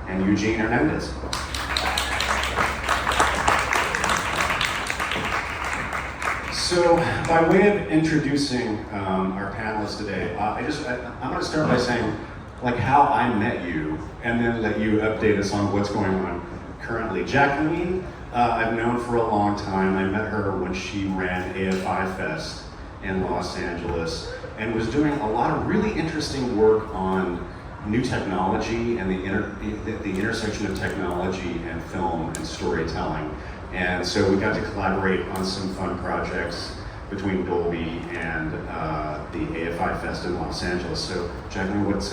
and Eugene Hernandez. So, by way of introducing our panelists today, I'm going to start by saying, like, how I met you, and then let you update us on what's going on currently. Jacqueline, I've known for a long time. I met her when she ran AFI Fest in Los Angeles, and was doing a lot of really interesting work on new technology and the intersection of technology and film and storytelling. And so we got to collaborate on some fun projects between Dolby and the AFI Fest in Los Angeles. So, Jacqueline, what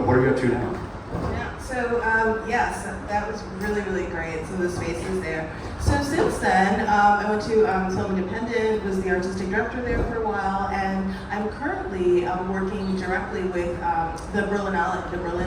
are you up to now? Yeah, so yes, that was really, really great. So the spaces there. So since then, I went to Film Independent, was the artistic director there for a while, and I'm currently working directly with the Berlin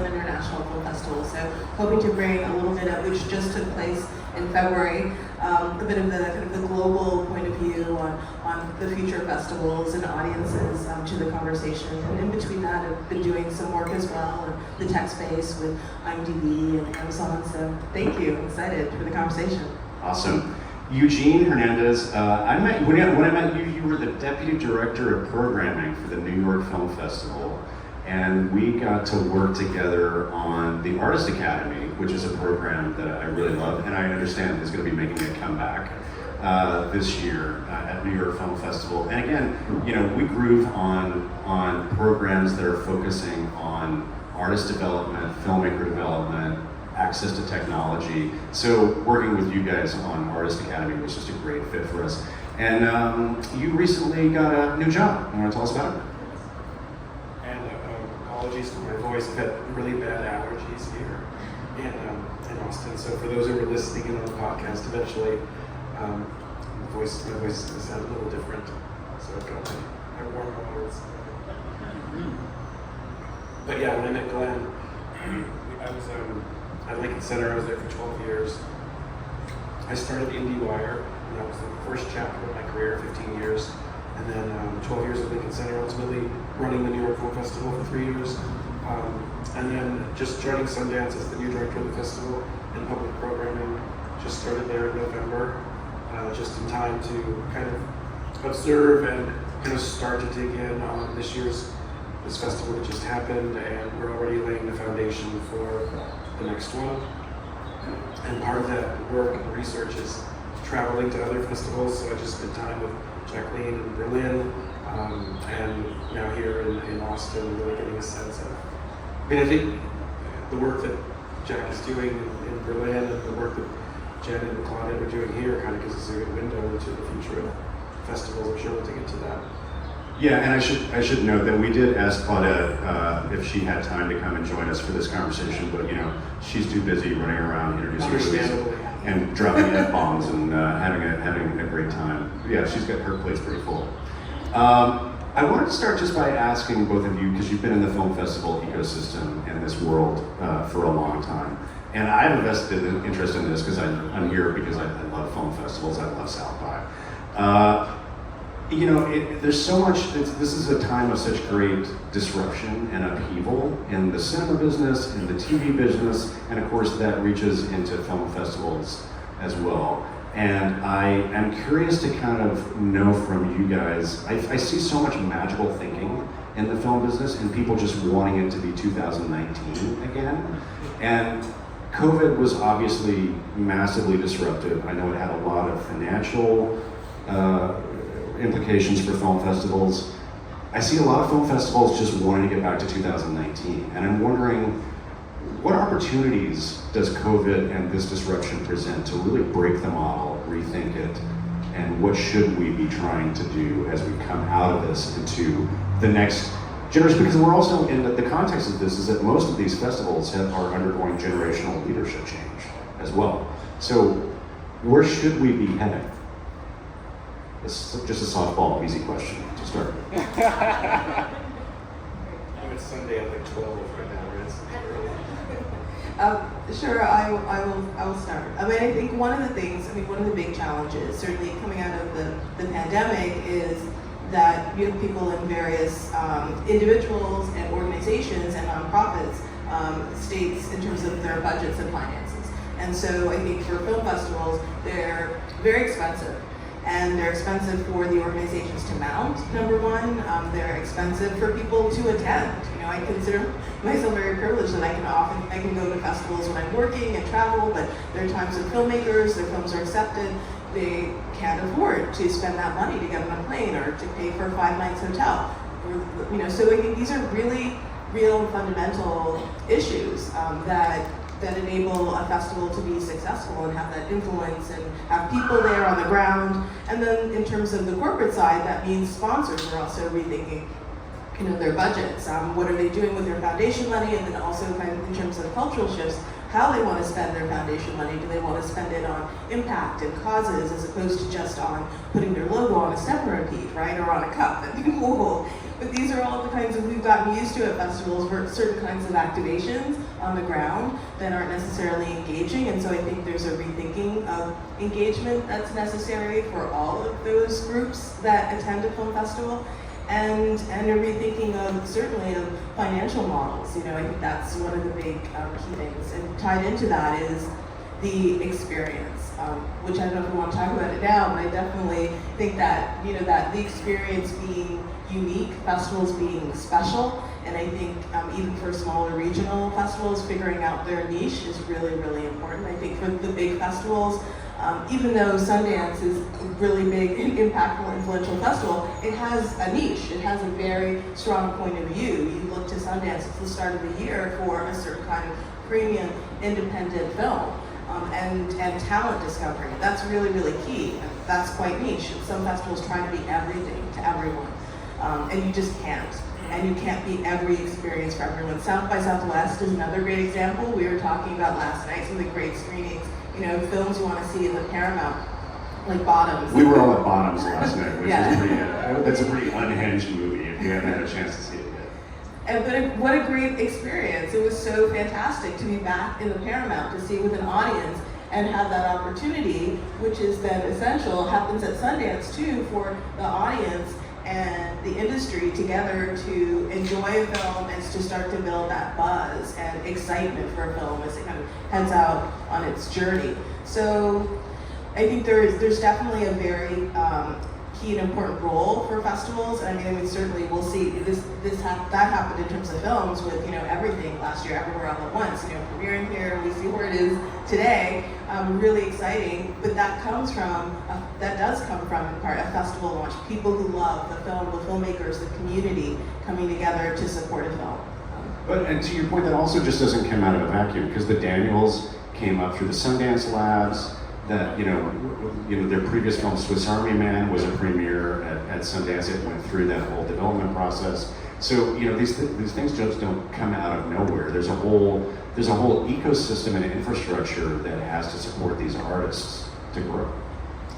International Film Festival. So hoping to bring a little bit of, which just took place in February, a bit of the kind of the global point of view on the future festivals and audiences to the conversation. And in between that, I've been doing some work as well in the tech space with IMDb and Amazon. So thank you. I'm excited for the conversation. Awesome. Eugene Hernandez, when I met you, you were the Deputy Director of Programming for the New York Film Festival. And we got to work together on the Artist Academy, which is a program that I really love, and I understand is going to be making a comeback this year at New York Film Festival. And again, we groove on programs that are focusing on artist development, filmmaker development, access to technology. So working with you guys on Artist Academy was just a great fit for us. And you recently got a new job. You want to tell us about it? Apologies for my voice. I've had really bad allergies here in Austin. So for those who are listening in on the podcast, eventually my voice is going to sound a little different. So I've got my warm words. But yeah, when I met Glenn, I was at Lincoln Center. I was there for 12 years. I started IndieWire, and that was the first chapter of my career, 15 years. And then 12 years at Lincoln Center, ultimately running the New York Film Festival for 3 years. And then just joining Sundance as the new director of the festival in public programming. Just started there in November, just in time to kind of observe and kind of start to dig in on this festival that just happened, and we're already laying the foundation for the next one. And part of that work and research is traveling to other festivals, so I just spent time with Jacqueline in Berlin, and now here in Austin, really getting a sense of, I think the work that Jack is doing in Berlin and the work that Jen and Claudia are doing here kind of gives us a good window into the future of festivals. I'm sure we'll dig into that. Yeah, and I should note that we did ask Claudia if she had time to come and join us for this conversation, but she's too busy running around introducing movies and dropping F-bombs and having a great time. Yeah, she's got her plate's pretty full. I wanted to start just by asking both of you, because you've been in the film festival ecosystem in this world for a long time. And I have a vested interest in this because I'm here because I love film festivals, I love South by. There's so much, this is a time of such great disruption and upheaval in the cinema business, in the TV business, and of course that reaches into film festivals as well. And I am curious to kind of know from you guys, I see so much magical thinking in the film business and people just wanting it to be 2019 again. And COVID was obviously massively disruptive. I know it had a lot of financial implications for film festivals. I see a lot of film festivals just wanting to get back to 2019, and I'm wondering, what opportunities does COVID and this disruption present to really break the model, rethink it, and what should we be trying to do as we come out of this into the next generation? Because we're also, in the context of this, is that most of these festivals are undergoing generational leadership change as well. So where should we be heading? It's just a softball, easy question to start. It's Sunday at like 12 right now, right? Sure, I will start. I think one of the big challenges, certainly coming out of the pandemic, is that you have people in various individuals and organizations and nonprofits states in terms of their budgets and finances. And so I think for film festivals, they're very expensive. And they're expensive for the organizations to mount, number one. They're expensive for people to attend. You know, I consider myself very privileged that I can go to festivals when I'm working and travel, but there are times when filmmakers, their films are accepted, they can't afford to spend that money to get on a plane or to pay for a 5 nights hotel. You know, so I think these are really real and fundamental issues that enable a festival to be successful and have that influence and have people there on the ground. And then in terms of the corporate side, that means sponsors are also rethinking, you know, their budgets. What are they doing with their foundation money? And then also kind of in terms of cultural shifts, how they want to spend their foundation money. Do they want to spend it on impact and causes as opposed to just on putting their logo on a step repeat, right? Or on a cup that people hold. But these are all the kinds of, we've gotten used to at festivals for certain kinds of activations on the ground that aren't necessarily engaging. And so I think there's a rethinking of engagement that's necessary for all of those groups that attend a film festival. And a rethinking of, certainly, of financial models. You know, I think that's one of the big key things. And tied into that is the experience, which I don't know if we want to talk about it now, but I definitely think that, you know, that the experience being unique, festivals being special, and I think even for smaller regional festivals, figuring out their niche is really, really important. I think for the big festivals, even though Sundance is a really big, impactful, influential festival, it has a niche. It has a very strong point of view. You look to Sundance at the start of the year for a certain kind of premium, independent film and talent discovery. That's really, really key. That's quite niche. Some festivals try to be everything to everyone, and you just can't. And you can't be every experience for everyone. South by Southwest is another great example. We were talking about last night some of the great screenings. You know, films you want to see in the Paramount, like Bottoms. We were all at Bottoms last night, which Yeah. is pretty, that's a pretty unhinged movie if you haven't had a chance to see it yet. But what a great experience. It was so fantastic to be back in the Paramount, to see with an audience and have that opportunity, which is then essential, happens at Sundance too, for the audience and the industry together to enjoy a film and to start to build that buzz and excitement for a film as it kind of heads out on its journey. So I think there's definitely a very key and important role for festivals. And I mean, certainly we'll see that happened in terms of films with, you know, everything last year, Everywhere All at Once, you know, premiering here, we see where it is today. Really exciting, but that does come from in part a festival launch. People who love the film, the filmmakers, the community coming together to support a film. But and to your point, that also just doesn't come out of a vacuum, because the Daniels came up through the Sundance Labs. That you know their previous film Swiss Army Man was a premiere at Sundance. It went through that whole development process. So you know these things just don't come out of nowhere. There's a whole ecosystem and infrastructure that has to support these artists to grow.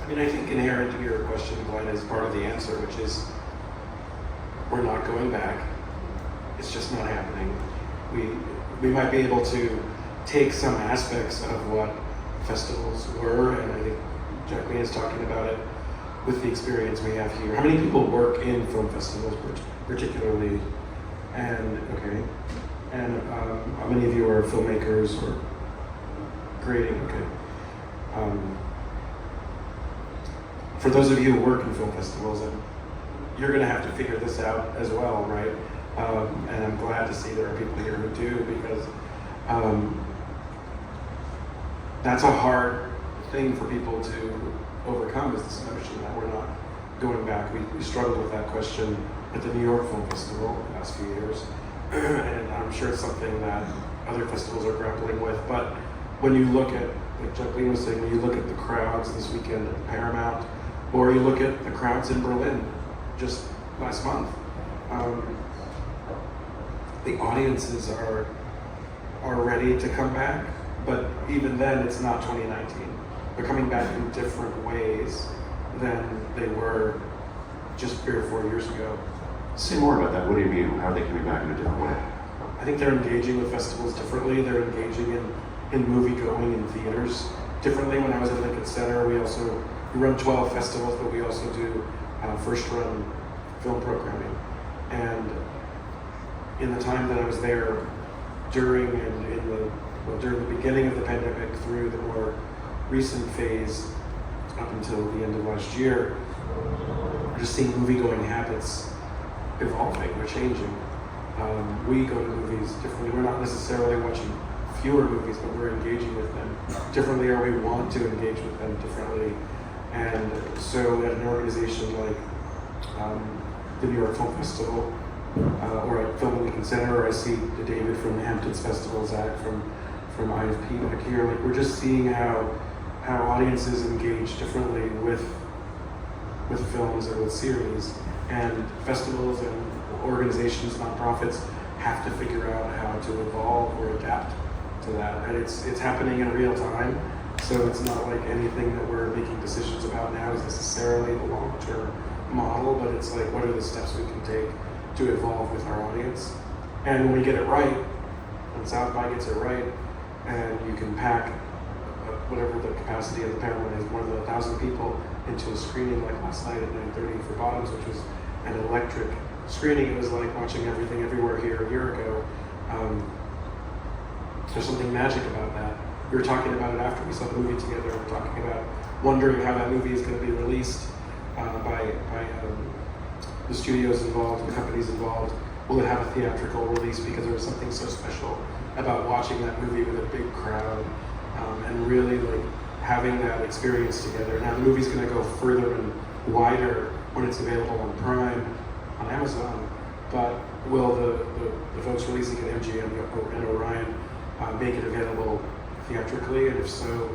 I mean, I think inherent to your question, Glenn, is part of the answer, which is we're not going back. It's just not happening. We might be able to take some aspects of what festivals were, and I think Jacqueline is talking about it with the experience we have here. How many people work in film festivals particularly? And how many of you are filmmakers or grading? Okay. For those of you who work in film festivals, you're going to have to figure this out as well, right? And I'm glad to see there are people here who do, because that's a hard thing for people to overcome, is this notion that we're not going back. We struggled with that question at the New York Film Festival the last few years, and I'm sure it's something that other festivals are grappling with. But when you look at, like Jacqueline was saying, when you look at the crowds this weekend at Paramount, or you look at the crowds in Berlin just last month, the audiences are ready to come back. But even then, it's not 2019. They're coming back in different ways than they were just 3 or 4 years ago. Say more about that. What do you mean? How are they coming back in a different way? I think they're engaging with festivals differently. They're engaging in movie going in theaters differently. When I was at Lincoln Center, we run 12 festivals, but we also do first run film programming. And in the time that I was there, during and during the beginning of the pandemic through the more recent phase up until the end of last year, we're just seeing movie-going habits evolving or changing. We go to movies differently. We're not necessarily watching fewer movies, but we're engaging with them differently, or we want to engage with them differently. And so at an organization like the New York Film Festival, or at Film and Lincoln Center, or I see David from the Hamptons Festival, Zach from IFP back here, like we're just seeing how audiences engage differently with films and with series. And festivals and organizations, nonprofits, have to figure out how to evolve or adapt to that. And it's happening in real time, so it's not like anything that we're making decisions about now is necessarily the long-term model, but it's like, what are the steps we can take to evolve with our audience? And when we get it right, when South by gets it right, and you can pack whatever the capacity of the Paramount is, more than 1,000 people into a screening like last night at 9:30 for Bottoms, which was an electric screening. It was like watching Everything Everywhere here a year ago. There's something magic about that. We were talking about it after we saw the movie together. We were talking about wondering how that movie is going to be released by the studios involved, the companies involved. Will it have a theatrical release? Because there was something so special about watching that movie with a big crowd and really like having that experience together. Now the movie's going to go further and wider when it's available on Prime, on Amazon, but will the folks releasing at MGM and Orion make it available theatrically? And if so,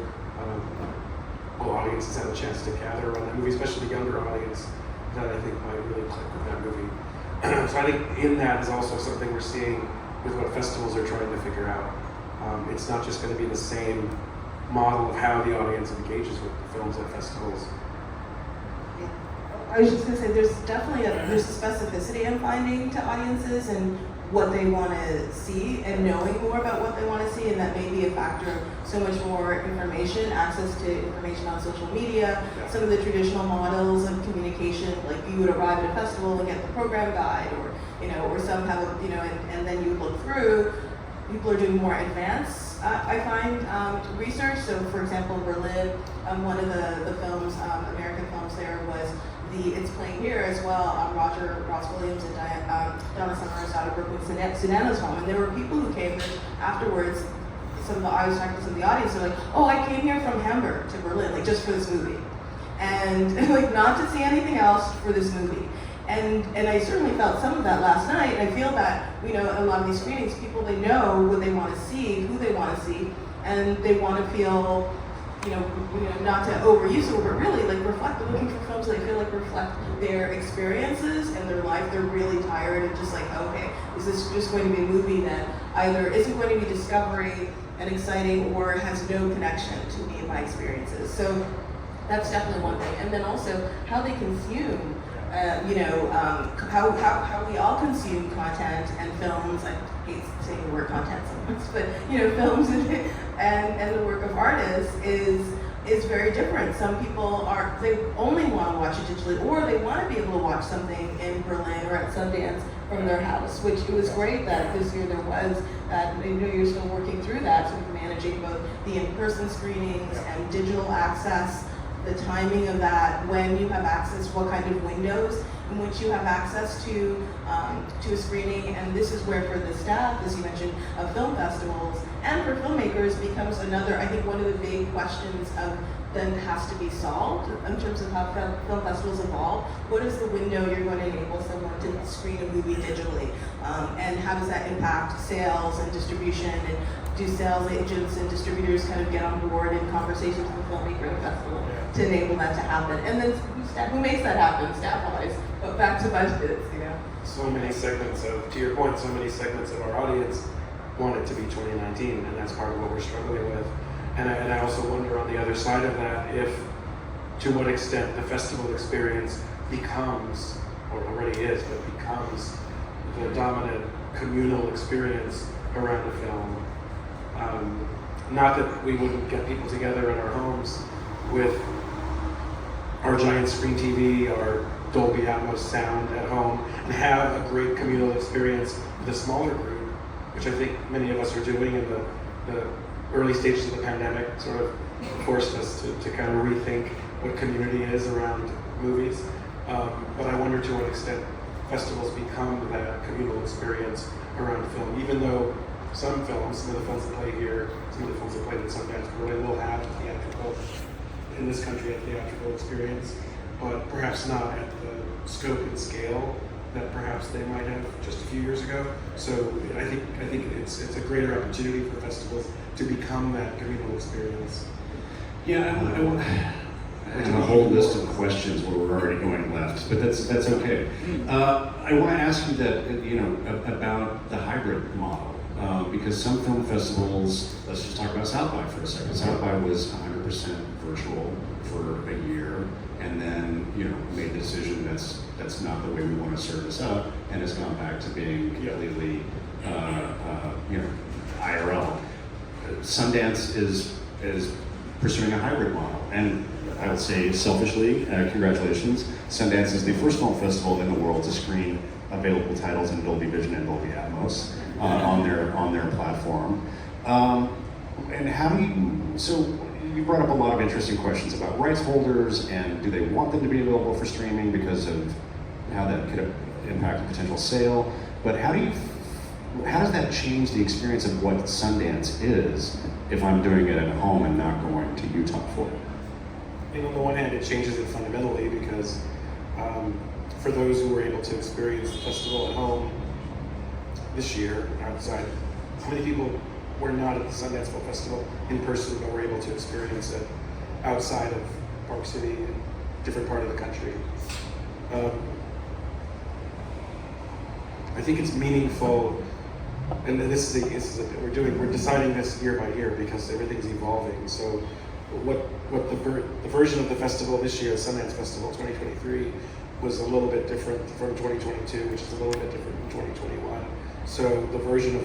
will audiences have a chance to gather around that movie, especially the younger audience that I think might really click with that movie. So I think in that is also something we're seeing with what festivals are trying to figure out. It's not just going to be the same model of how the audience engages with the films at festivals. Yeah. I was just going to say, there's definitely there's a specificity I'm finding to audiences and what they want to see, and knowing more about what they want to see, and that may be a factor of so much more information, access to information on social media, some of the traditional models of communication, like you would arrive at a festival and get the program guide, or or some have and then you look through. People are doing more advanced, I find, research. So, for example, in Berlin, one of the films, American films there was it's playing here as well, Ross Williams and Donna Summers out of Brooklyn, Susanna's home. And there were people who came afterwards. I was talking to some of the audience, they're like, oh, I came here from Hamburg to Berlin, like just for this movie. And like not to see anything else, for this movie. And I certainly felt some of that last night. I feel that, a lot of these screenings, people, they know what they want to see, who they want to see, and they want to feel, not to overuse it, but really like looking for films that they feel like reflect their experiences and their life. They're really tired of just like, okay, is this just going to be a movie that either isn't going to be discovery and exciting, or has no connection to me and my experiences? So that's definitely one thing. And then also how they consume. How we all consume content and films. I hate saying the word content sometimes, but films and the work of artists is very different. Some people they only want to watch it digitally, or they want to be able to watch something in Berlin or at Sundance from their house, which it was great that this year there was that. You're still working through that, sort of managing both the in-person screenings and digital access. The timing of that, when you have access, what kind of windows in which you have access to a screening. And this is where, for the staff, as you mentioned, of film festivals and for filmmakers, becomes another, I think, one of the big questions then has to be solved in terms of how film festivals evolve. What is the window you're going to enable someone to screen a movie digitally? And how does that impact sales and distribution? And do sales agents and distributors kind of get on board in conversations with the filmmaker at the festival to enable that to happen? And then who makes that happen, staff-wise? But back to budgets, So many segments to your point, so many segments of our audience want it to be 2019, and that's part of what we're struggling with. And I also wonder on the other side of that, to what extent the festival experience becomes, or already is, but becomes the dominant communal experience around a film. Not that we wouldn't get people together in our homes with our giant screen TV, our Dolby Atmos sound at home, and have a great communal experience with a smaller group. which I think many of us are doing in the early stages of the pandemic, sort of forced us to kind of rethink what community is around movies. But I wonder to what extent festivals become that communal experience around film, even though some of the films that play here, some of the films that played at Sundance really will have a theatrical, in this country, a theatrical experience, but perhaps not at the scope and scale that perhaps they might have just a few years ago. So I think it's a greater opportunity for festivals to become that communal experience. Yeah, I have a whole list of questions where we're already going left, but that's okay. I want to ask you that, about the hybrid model, because some film festivals, let's just talk about South by for a second. South by was 100% virtual for a year, and then made the decision that's not the way we want to serve this up, and has gone back to being completely IRL. Sundance is pursuing a hybrid model, and I would say selfishly, congratulations. Sundance is the first film festival in the world to screen available titles in Dolby Vision and Dolby Atmos on their platform. And how do you? So you brought up a lot of interesting questions about rights holders and do they want them to be available for streaming because of how that could impact a potential sale. But how does that change the experience of what Sundance is if I'm doing it at home and not going to Utah for it? I mean, on the one hand, it changes it fundamentally because for those who were able to experience the festival at home this year, outside, how many people were not at the Sundance Film Festival in person but were able to experience it outside of Park City, a different part of the country? I think it's meaningful, and we're designing this year by year because everything's evolving. So what the version of the festival this year, Sundance Festival 2023, was a little bit different from 2022, which is a little bit different from 2021. So the version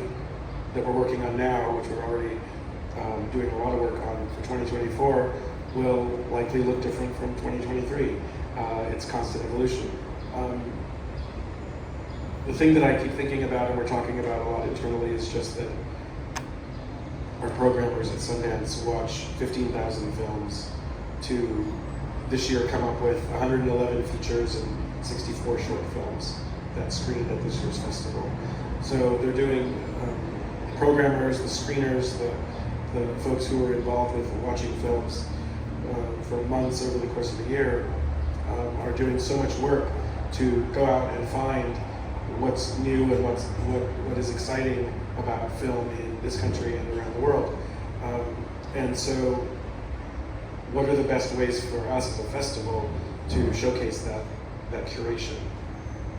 that we're working on now, which we're already doing a lot of work on for 2024, will likely look different from 2023. It's constant evolution. The thing that I keep thinking about and we're talking about a lot internally is just that our programmers at Sundance watch 15,000 films to this year come up with 111 features and 64 short films that screened at this year's festival. So they're doing, the programmers, the screeners, the folks who are involved with watching films for months over the course of the year are doing so much work to go out and find what's new and what is exciting about film in this country and around the world. And so what are the best ways for us as a festival to showcase that curation?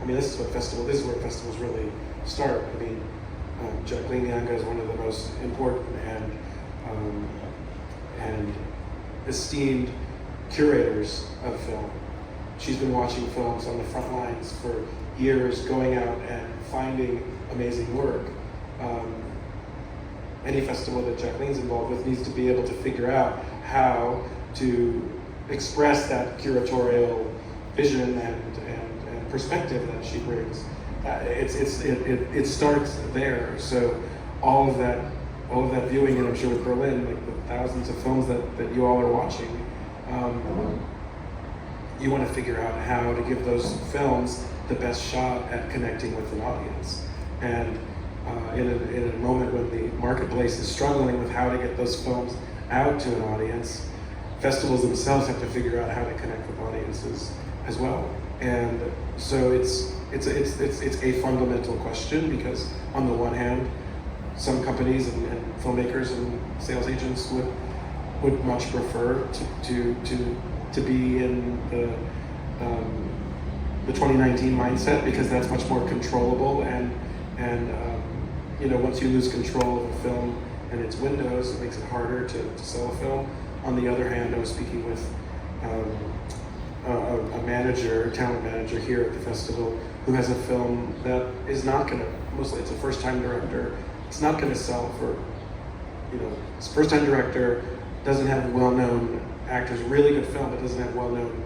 I mean, this is where festivals really start. I mean, Jacqueline Nyanga is one of the most important and esteemed curators of film. She's been watching films on the front lines for years, going out and finding amazing work. Any festival that Jacqueline's involved with needs to be able to figure out how to express that curatorial vision and perspective that she brings. It starts there. So all of that viewing, and I'm sure with Berlin, like the thousands of films that you all are watching, you want to figure out how to give those films the best shot at connecting with an audience. And in a moment when the marketplace is struggling with how to get those films out to an audience, festivals themselves have to figure out how to connect with audiences as well. And so it's a fundamental question because on the one hand, some companies and filmmakers and sales agents would much prefer to be in the 2019 mindset because that's much more controllable and once you lose control of a film and its windows, it makes it harder to sell a film. On the other hand, I was speaking with a talent manager here at the festival who has a film that is not going to, mostly it's a first-time director, it's not going to sell for, it's a first-time director, doesn't have well-known actors, really good film, but doesn't have well-known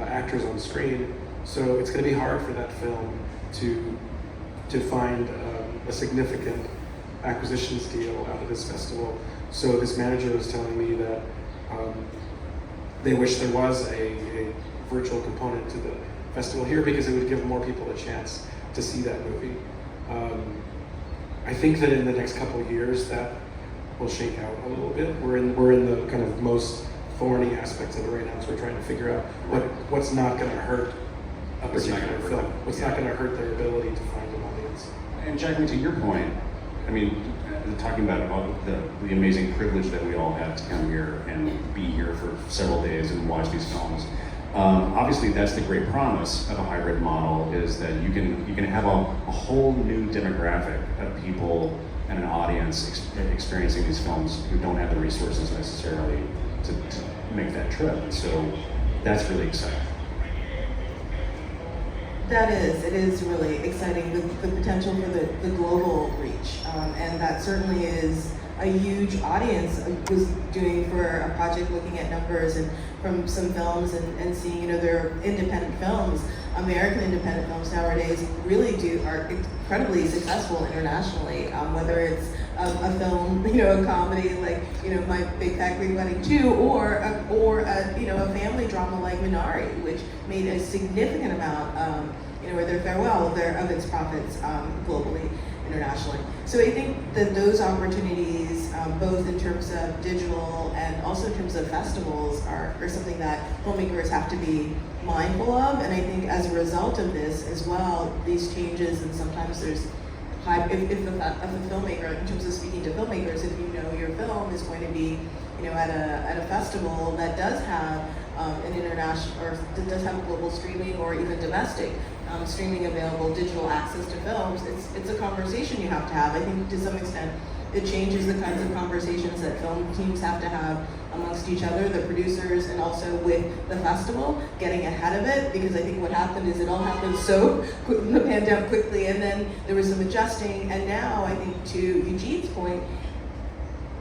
actors on screen. So it's going to be hard for that film to find a significant acquisitions deal out of this festival. So this manager was telling me that they wish there was a virtual component to the festival here because it would give more people a chance to see that movie. I think that in the next couple of years that will shake out a little bit. We're in the kind of most thorny aspects of it right now, so we're trying to figure out what's not going to hurt a particular film, what's not going to hurt their ability to find an audience. And Jacqueline, to your point, I mean, talking about the amazing privilege that we all have to come here and be here for several days and watch these films. Obviously, that's the great promise of a hybrid model, is that you can have a whole new demographic of people and an audience experiencing these films who don't have the resources necessarily to make that trip. So that's really exciting. It is really exciting, the potential for the global reach, and that certainly is a huge audience. I was doing for a project looking at numbers and from some films and seeing, you know, their independent films, American independent films nowadays are incredibly successful internationally, whether it's a film, you know, a comedy like, you know, My Big Fat Greek Wedding 2, or a you know, a family drama like Minari, which made a significant amount, you know, or Their Farewell of its profits globally, internationally. So I think that those opportunities, both in terms of digital and also in terms of festivals, are something that filmmakers have to be mindful of. And I think as a result of this as well, these changes, and sometimes there's if a filmmaker, in terms of speaking to filmmakers, if you know your film is going to be, you know, at a festival that does have an international, or that does have global streaming or even domestic streaming available, digital access to films, it's a conversation you have to have. I think to some extent it changes the kinds of conversations that film teams have to have amongst each other, the producers, and also with the festival, getting ahead of it, because I think what happened is it all happened so quick, the pandemic quickly, and then there was some adjusting, and now I think to Eugene's point,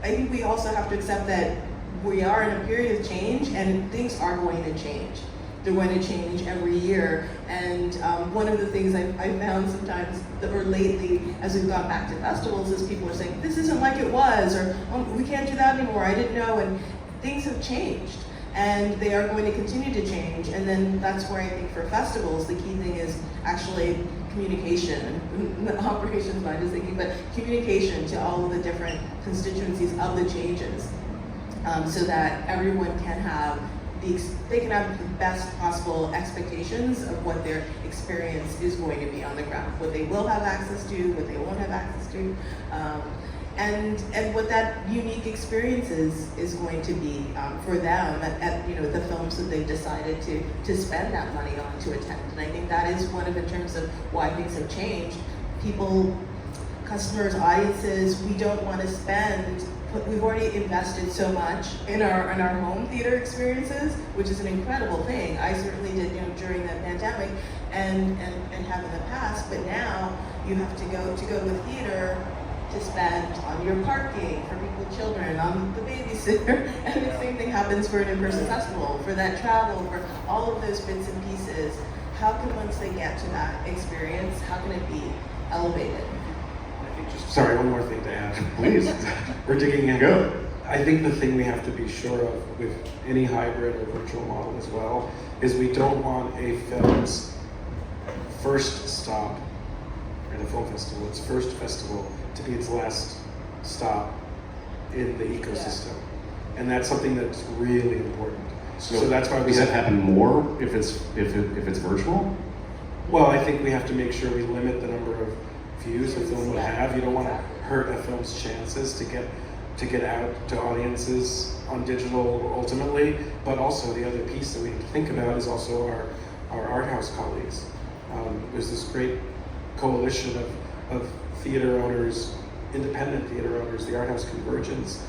I think we also have to accept that we are in a period of change, and things are going to change. They're going to change every year, and one of the things I found sometimes, or lately, as we've gone back to festivals, is people are saying, this isn't like it was, or oh, we can't do that anymore, I didn't know, and things have changed, and they are going to continue to change, and then that's where I think for festivals, the key thing is actually communication. The operations mind is thinking, but communication to all of the different constituencies of the changes, so that everyone can have they can have the best possible expectations of what their experience is going to be on the ground, what they will have access to, what they won't have access to, and what that unique experience is going to be for them at you know, the films that they've decided to spend that money on to attend. And I think that is one of, in terms of why things have changed. People, customers, audiences, we don't want to spend. We've already invested so much in our home theater experiences, which is an incredible thing. I certainly did, you know, during the pandemic, and have in the past. But now you have to go to the theater to spend on your parking for people, children, on the babysitter, and the same thing happens for an in-person festival, for that travel, for all of those bits and pieces. How can, once they get to that experience, how can it be elevated? Sorry, one more thing to add. Please. We're digging in. Go. I think the thing we have to be sure of with any hybrid or virtual model as well is we don't want a film's first stop at a film festival, its first festival, to be its last stop in the ecosystem. Yeah. And that's something that's really important. So that's why we does that happen more if it's virtual? Well, I think we have to make sure we limit the number of views a film would have. You don't want to hurt a film's chances to get out to audiences on digital ultimately, but also the other piece that we have to think about is also our art house colleagues. There's this great coalition of theater owners, independent theater owners, the Art House Convergence,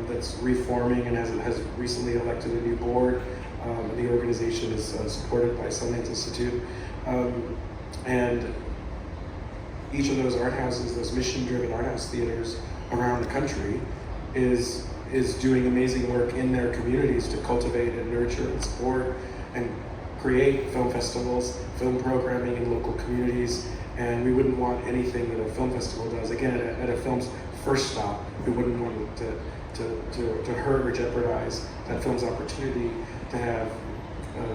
that's reforming and has recently elected a new board. The organization is supported by Sundance Institute, and each of those art houses, those mission-driven art house theaters around the country, is doing amazing work in their communities to cultivate and nurture and support and create film festivals, film programming in local communities. And we wouldn't want anything that a film festival does, again, at a film's first stop. We wouldn't want it to hurt or jeopardize that film's opportunity to have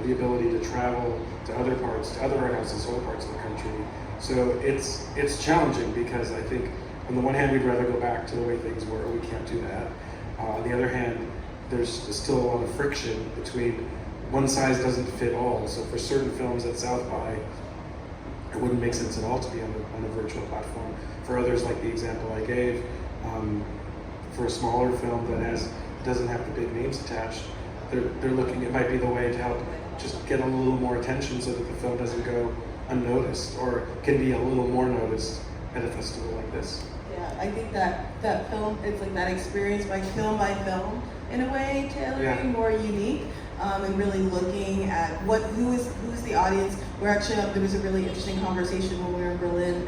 the ability to travel to other parts, to other art houses, other parts of the country. So it's challenging because I think on the one hand we'd rather go back to the way things were. We can't do that. On the other hand, there's still a lot of friction between one size doesn't fit all. So for certain films at South by, it wouldn't make sense at all to be on a virtual platform. For others, like the example I gave, for a smaller film that doesn't have the big names attached, they're looking, it might be the way to help just get a little more attention so that the film doesn't go unnoticed or can be a little more noticed at a festival like this. Yeah, I think that film, it's like that experience by film, in a way, tailoring more unique, and really looking at who's the audience. We're actually, there was a really interesting conversation when we were in Berlin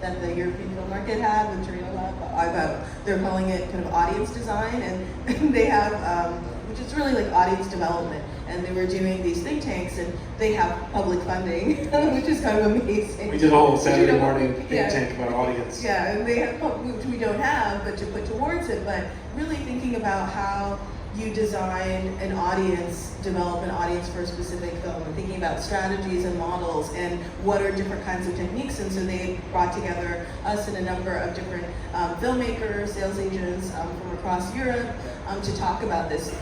that the European Film Market had with Torino Lab about, they're calling it kind of audience design, and they have, which is really like audience development. And they were doing these think tanks, and they have public funding, which is kind of amazing. We did a whole Saturday morning think tank about audience. Yeah, and they have, which we don't have, but to put towards it. But really thinking about how you design an audience, develop an audience for a specific film, and thinking about strategies and models and what are different kinds of techniques. And so they brought together us and a number of different filmmakers, sales agents from across Europe to talk about this,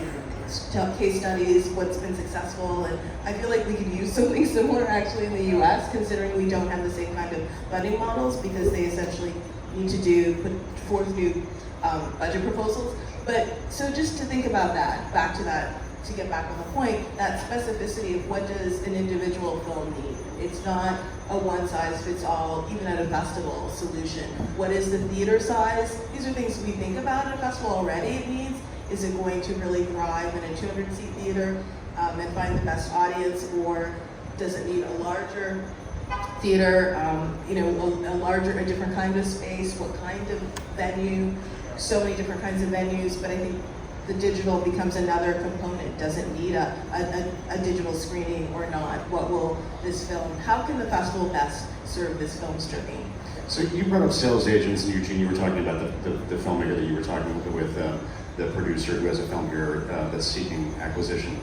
tell case studies, what's been successful. And I feel like we could use something similar actually in the US, considering we don't have the same kind of funding models, because they essentially need to put forth new budget proposals. But so just to think about that, back to that, to get back on the point, that specificity of what does an individual film need? It's not a one-size-fits-all, even at a festival, solution. What is the theater size? These are things we think about at a festival already it needs. Is it going to really thrive in a 200-seat theater and find the best audience, or does it need a larger theater, a different kind of space, what kind of venue? So many different kinds of venues, but I think the digital becomes another component. Does it need a digital screening or not? What will this film, how can the festival best serve this film streaming? So you brought up sales agents, and Eugene, you were talking about the filmmaker that you were talking with, the producer who has a film here that's seeking acquisition.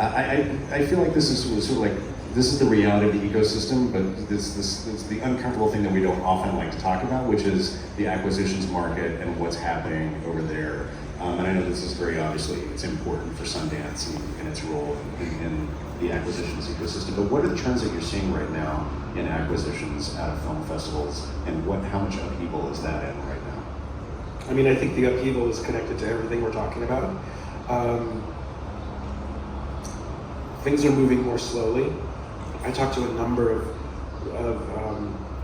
I feel like this is sort of like, this is the reality of the ecosystem, but this is the uncomfortable thing that we don't often like to talk about, which is the acquisitions market and what's happening over there. And I know this is very obviously, it's important for Sundance and its role in the acquisitions ecosystem, but what are the trends that you're seeing right now in acquisitions out of film festivals, and how much upheaval is that in right now? I mean, I think the upheaval is connected to everything we're talking about. Things are moving more slowly. I talked to a number of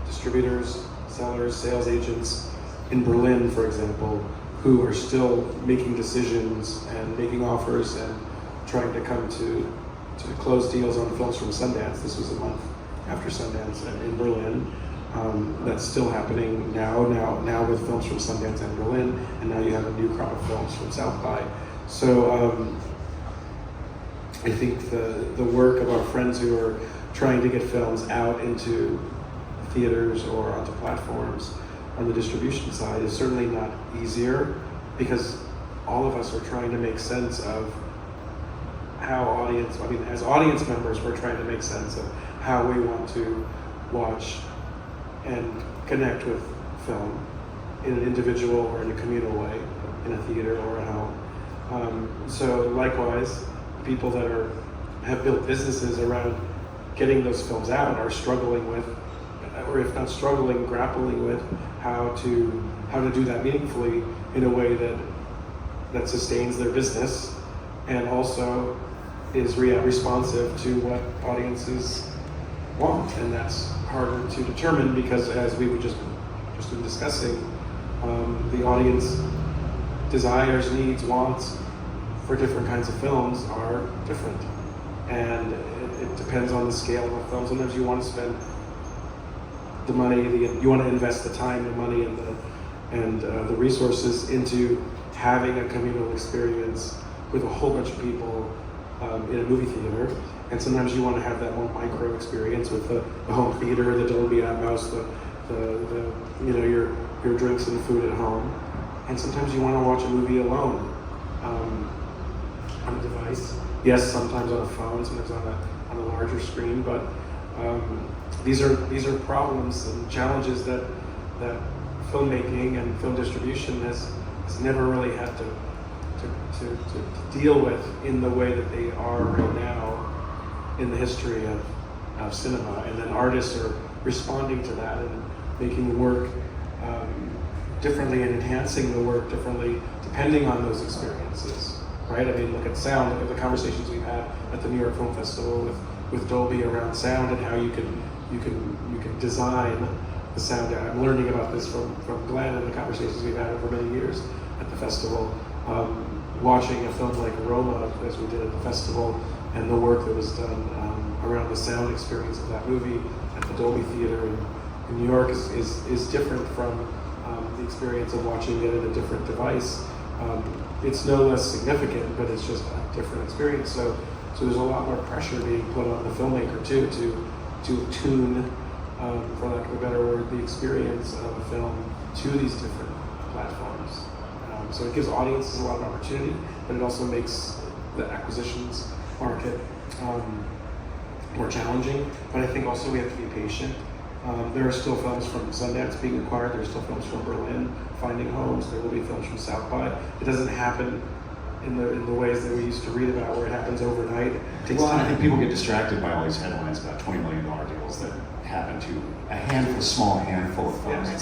distributors, sellers, sales agents in Berlin, for example, who are still making decisions and making offers and trying to come to close deals on films from Sundance. This was a month after Sundance in Berlin. That's still happening now with films from Sundance and Berlin, and now you have a new crop of films from South by. So I think the work of our friends who are trying to get films out into theaters or onto platforms on the distribution side is certainly not easier, because all of us are trying to make sense of how as audience members, we're trying to make sense of how we want to watch and connect with film in an individual or in a communal way, in a theater or at home. So likewise, people that have built businesses around getting those films out are struggling with, or if not struggling, grappling with how to do that meaningfully in a way that sustains their business and also is responsive to what audiences want. And that's harder to determine because, as we were just been discussing, the audience desires, needs, wants for different kinds of films are different. And it depends on the scale of a film. Sometimes you want to spend the money, you want to invest the time, the money, and the resources into having a communal experience with a whole bunch of people in a movie theater. And sometimes you want to have that more micro experience with the home theater, the Dolby Atmos, your drinks and food at home, and sometimes you want to watch a movie alone on a device. Yes, sometimes on a phone, sometimes on a larger screen, but these are problems and challenges that filmmaking and film distribution has never really had to deal with in the way that they are right now in the history of cinema. And then artists are responding to that and making work differently and enhancing the work differently depending on those experiences, right? I mean, look at sound, look at the conversations we've had at the New York Film Festival with Dolby around sound and how you can design the sound. I'm learning about this from Glenn and the conversations we've had over many years at the festival. Watching a film like Roma, as we did at the festival, and the work that was done around the sound experience of that movie at the Dolby Theater in New York is different from the experience of watching it in a different device. It's no less significant, but it's just a different experience. So there's a lot more pressure being put on the filmmaker too to tune, for lack of a better word, the experience of a film to these different platforms. So it gives audiences a lot of opportunity, but it also makes the acquisitions market more challenging. But I think also we have to be patient. There are still films from Sundance being acquired. There are still films from Berlin finding homes. There will be films from South by. It doesn't happen in the ways that we used to read about, where it happens overnight. It takes Well, time. I think people get distracted by all these headlines about $20 million deals that happen to a small handful of films. Yeah.